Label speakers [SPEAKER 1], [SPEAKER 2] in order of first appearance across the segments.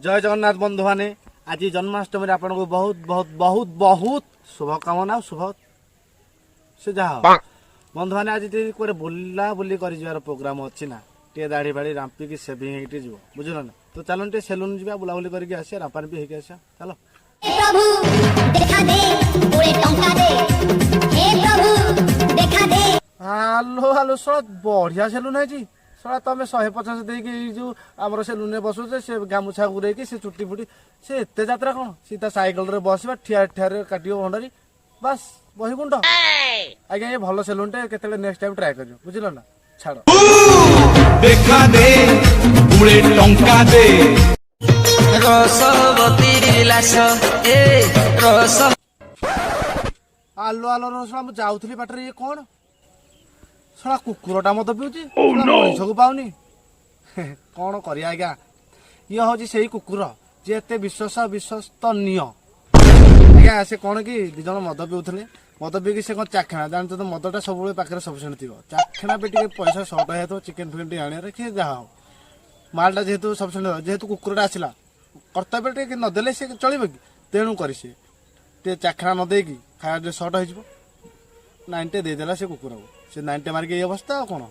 [SPEAKER 1] जय जगन्नाथ बंधु मैंने आज जन्माष्टमी आपन को बहुत बहुत बहुत बहुत शुभकामना शुभ से जहा बंधु मैंने आज कोई बुला बुली कर प्रोग्राम अच्छी ना टे दाढ़ी बाड़ी रांपिकी सेविंग होती जीव बुझल ना तो चलो टे सेलून जा बुलाबुली करके आसिया रापान भी होके आसिया चलो
[SPEAKER 2] प्रभु देखा दे पूरे टंका दे हे प्रभु देखा दे
[SPEAKER 1] हालो हालो सर बढ़िया सेलून है जी सर तुम 150 देकी जो आम सेलून बसुचे से गामुछा गुरैकी से चुट्टी फुटी से एत यात्रा कौन सीधा साइकेल रे बसवा ठिया ठिया काट भंडारी बस बही गुंड आज्ञा ये भल सेलून टे केते नेक्स्ट टाइम ट्राई करियो बुझिल ना छाड़
[SPEAKER 3] देखा दे पूरे टंका दे
[SPEAKER 4] रसवती विलास ए रस
[SPEAKER 1] आलो आलो रसला मु जाउथली बाटर ये कौन सला कुकुरटा मत पिउची मनीष को पाउनी कौन करिया आज्ञा ये हूँ से कुकुर जे एते विश्वस्तनीय आज्ञा से कौन कि दी जन मद पिउथले मद पीकी से कौन चाखेना जान तो मदटा सब पाखे सफिसीयंट थी चाखेना पे पैसा सर्ट है तो चिकेन फिकेन टी आने किए जहा हो मालटा जेहेतु सफिसीयंट जेहेतु कुकुरटा आसला कर्तव्य टे नदेले से चलो कि तेणु कर चाखेना नदेकी खाया सर्ट हो 90 देदेला से कुकुर को से 90 मार्क ये अवस्था कौन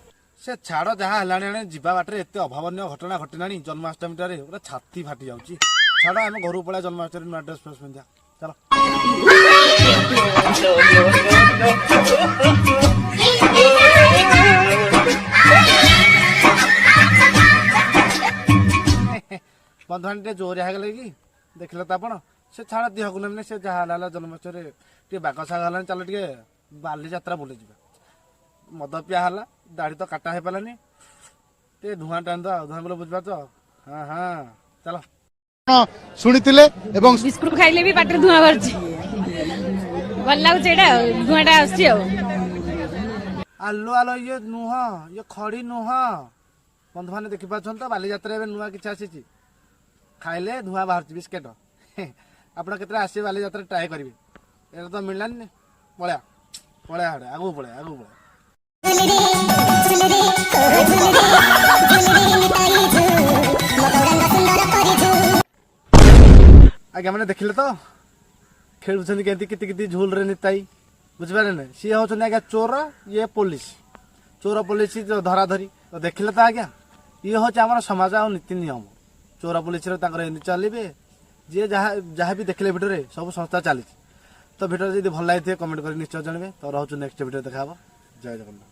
[SPEAKER 1] से छाड़ जहाँ है जीवा बाटे एत अभावन घटना घटना जन्माष्टमी टारे पूरा छाती फाटी जाऊँगी छाड़ आम घर पड़ा जन्माष्टमी नुआ ड्रेस फ्रेस पिंधा चलो बंधुआनी टे जोरिया गले कि देखले तो आप से छाड़ दिह को ना से जहाँ जन्माष्टमी टे बाग साग है चलो टे बाली यात्रा बुले जा मद पिया है दाढ़ी तो काटा हो पारानी टे धुआं टाण दो धुआं बोले बुझपार हाँ हाँ चलो
[SPEAKER 5] शुणिथिले एवं
[SPEAKER 6] बिस्कुट खाइले भी पाटे धुआं बाहर भल लगुच धुआंटा आसुची
[SPEAKER 1] आलो आलो ये नुह ये खड़ी नुह बंधु मैंने देखिपार तो बाली यात्रा नुआ कि आसी खाइले धुआं बाहर बिस्केट आप आसे बाली यात्रा ट्राए करेंगे ये तो मिललानी पड़ा पड़ा आगू पड़े आगू पड़े आज्ञा मैंने देखिले तो खेलुंट के झूल रे निताई बुझिपारे ना सी हूँ आज्ञा चोर ये पुलिस चोर पुलिस धरा धरी तो देखिले तो आज्ञा ये हूँ आम समाज आ नीति नियम चोर पुलिस चलिए जी जहाँ भी देखले भिडियो सब संस्था चली तो भिडियो जब भल लगे कमेंट कर निश्चय जानवे तो रोच नेक्स्ट भिडियो देखा जय जगन्नाथ।